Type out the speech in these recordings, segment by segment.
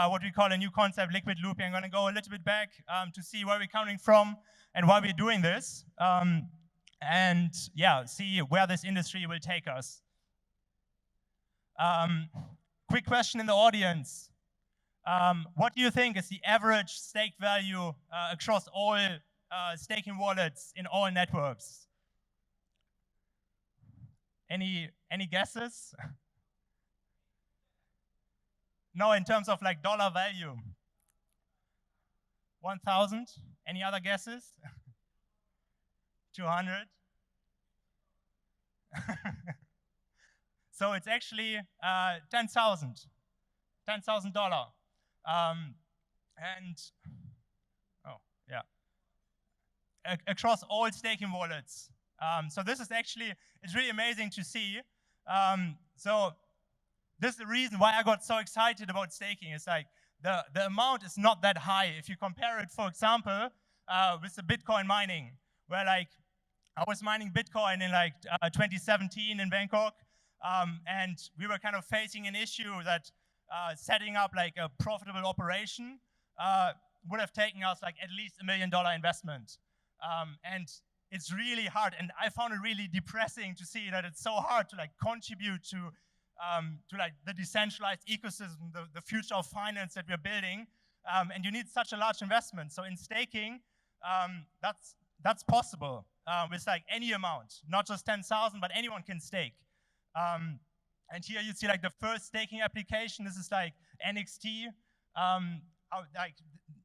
what we call a new concept, liquid looping. I'm going to go a little bit back to see where we're coming from and why we're doing this. And yeah, see where this industry will take us. Quick question in the audience. What do you think is the average stake value across all staking wallets in all networks? Any guesses? No, in terms of like dollar value. 1,000? Any other guesses? 200? So it's actually $10,000. $10,000. And, oh, yeah. Across all staking wallets. So this is actually, it's really amazing to see. So this is the reason why I got so excited about staking. It's like the amount is not that high. If you compare it, for example, with the Bitcoin mining, where like I was mining Bitcoin in like 2017 in Bangkok, and we were kind of facing an issue that setting up like a profitable operation would have taken us like at least $1 million investment. And it's really hard, and I found it really depressing to see that it's so hard to like contribute to like the decentralized ecosystem, the future of finance that we're building, and you need such a large investment. So in staking, that's possible with like any amount, not just 10,000, but anyone can stake. And here you see like the first staking application. This is like NXT.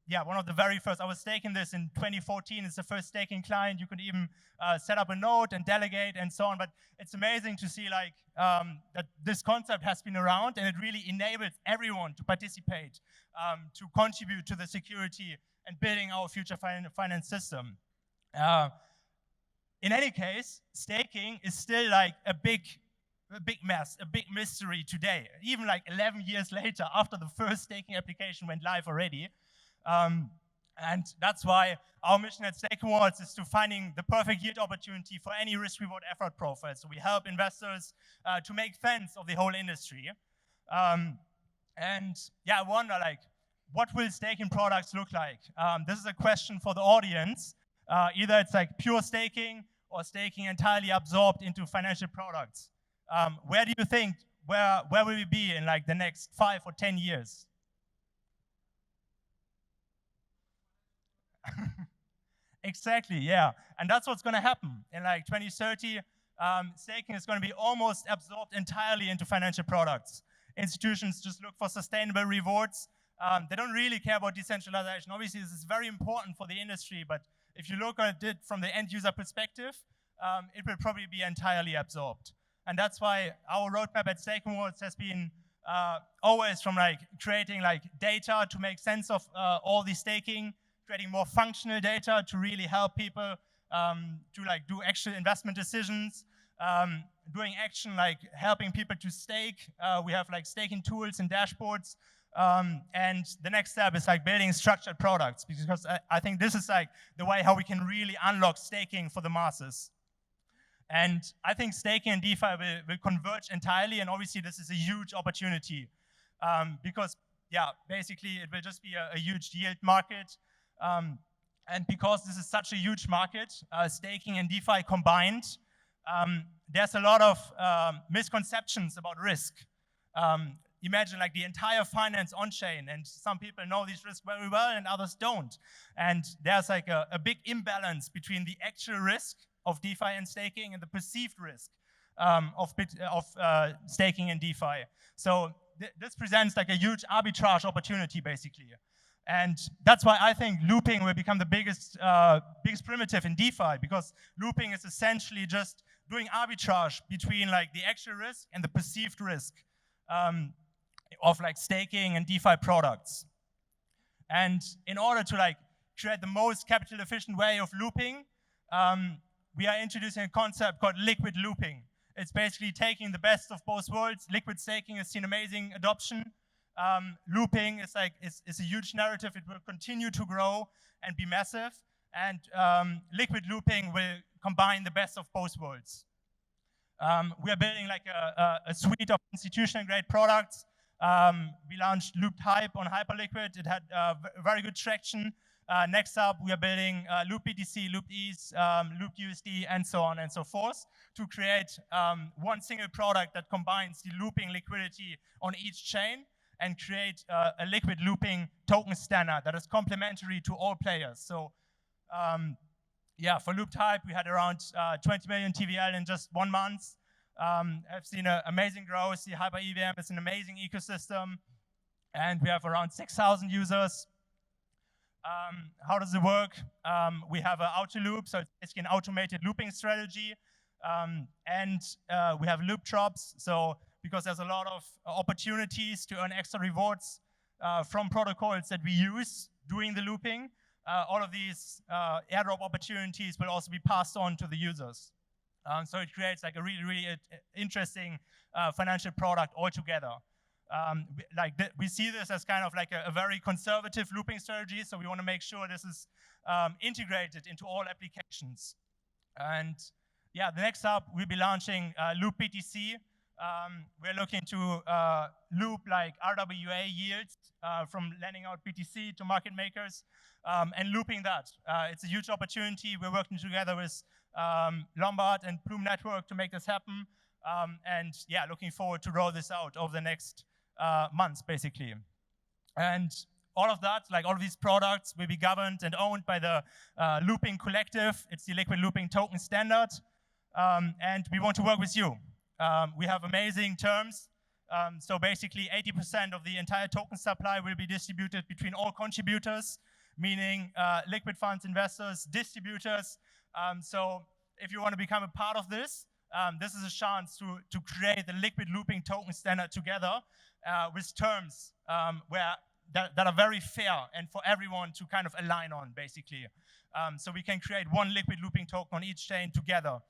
Yeah, one of the very first. I was staking this in 2014. It's the first staking client. You could even set up a node and delegate and so on. But it's amazing to see like that this concept has been around, and it really enables everyone to participate, to contribute to the security and building our future finance system. In any case, staking is still like a big mess, a big mystery today, even like 11 years later after the first staking application went live already. And that's why our mission at Staking Wallets is to finding the perfect yield opportunity for any risk-reward effort profile. So we help investors to make sense of the whole industry. And yeah, I wonder like, what will staking products look like? This is a question for the audience. Either it's like pure staking or staking entirely absorbed into financial products. Where do you think, where will we be in like the next 5 or 10 years? Exactly, yeah. And that's what's going to happen. In like 2030, staking is going to be almost absorbed entirely into financial products. Institutions just look for sustainable rewards. They don't really care about decentralization. Obviously, this is very important for the industry, but if you look at it from the end user perspective, it will probably be entirely absorbed. And that's why our roadmap at Staking Wallets has been always from like creating like data to make sense of all the staking, creating more functional data to really help people to like do actual investment decisions, doing action like helping people to stake. We have like staking tools and dashboards. And the next step is like building structured products, because I think this is like the way how we can really unlock staking for the masses. And I think staking and DeFi will converge entirely, and obviously this is a huge opportunity because, yeah, basically it will just be a huge yield market. And because this is such a huge market, staking and DeFi combined, there's a lot of misconceptions about risk. Imagine like the entire finance on-chain, and some people know these risks very well and others don't. And there's like a big imbalance between the actual risk of DeFi and staking and the perceived risk of staking and DeFi. So this presents like a huge arbitrage opportunity, basically. And that's why I think looping will become the biggest primitive in DeFi, because looping is essentially just doing arbitrage between like the actual risk and the perceived risk of like staking and DeFi products. And in order to like create the most capital efficient way of looping, we are introducing a concept called liquid looping. It's basically taking the best of both worlds. Liquid staking has seen amazing adoption. Looping is like is a huge narrative. It will continue to grow and be massive. And liquid looping will combine the best of both worlds. We are building like a suite of institutional grade products We launched Looped Hype on Hyperliquid. It had very good traction. Next up, we are building Loop BTC, Loop ETH, Loop USD, and so on and so forth to create one single product that combines the looping liquidity on each chain and create a liquid looping token standard that is complementary to all players. So yeah, for Looped Hype, we had around 20 million TVL in just 1 month. I've seen amazing growth. The Hyper EVM is an amazing ecosystem, and we have around 6,000 users. How does it work? We have an auto loop, so it's basically an automated looping strategy, and we have loop drops. So because there's a lot of opportunities to earn extra rewards from protocols that we use doing the looping, all of these airdrop opportunities will also be passed on to the users. So it creates like a really interesting financial product altogether. We see this as kind of like a very conservative looping strategy, so we want to make sure this is integrated into all applications. And yeah, the next up, we'll be launching Loop BTC. We're looking to loop like RWA yields from lending out BTC to market makers and looping that. It's a huge opportunity. We're working together with Lombard and Plume Network to make this happen. And yeah, looking forward to roll this out over the next months, basically. And all of that, like all of these products, will be governed and owned by the Looping Collective. It's the liquid looping token standard. And we want to work with you. We have amazing terms. So basically 80% of the entire token supply will be distributed between all contributors, meaning liquid funds, investors, distributors. So if you want to become a part of this, this is a chance to create the liquid looping token standard together with terms that are very fair and for everyone to kind of align on, basically. So we can create one liquid looping token on each chain together.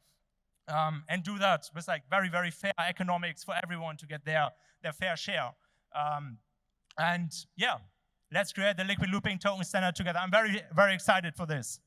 And do that with like very fair economics for everyone to get their fair share. And yeah, let's create the liquid looping token standard together. I'm very excited for this.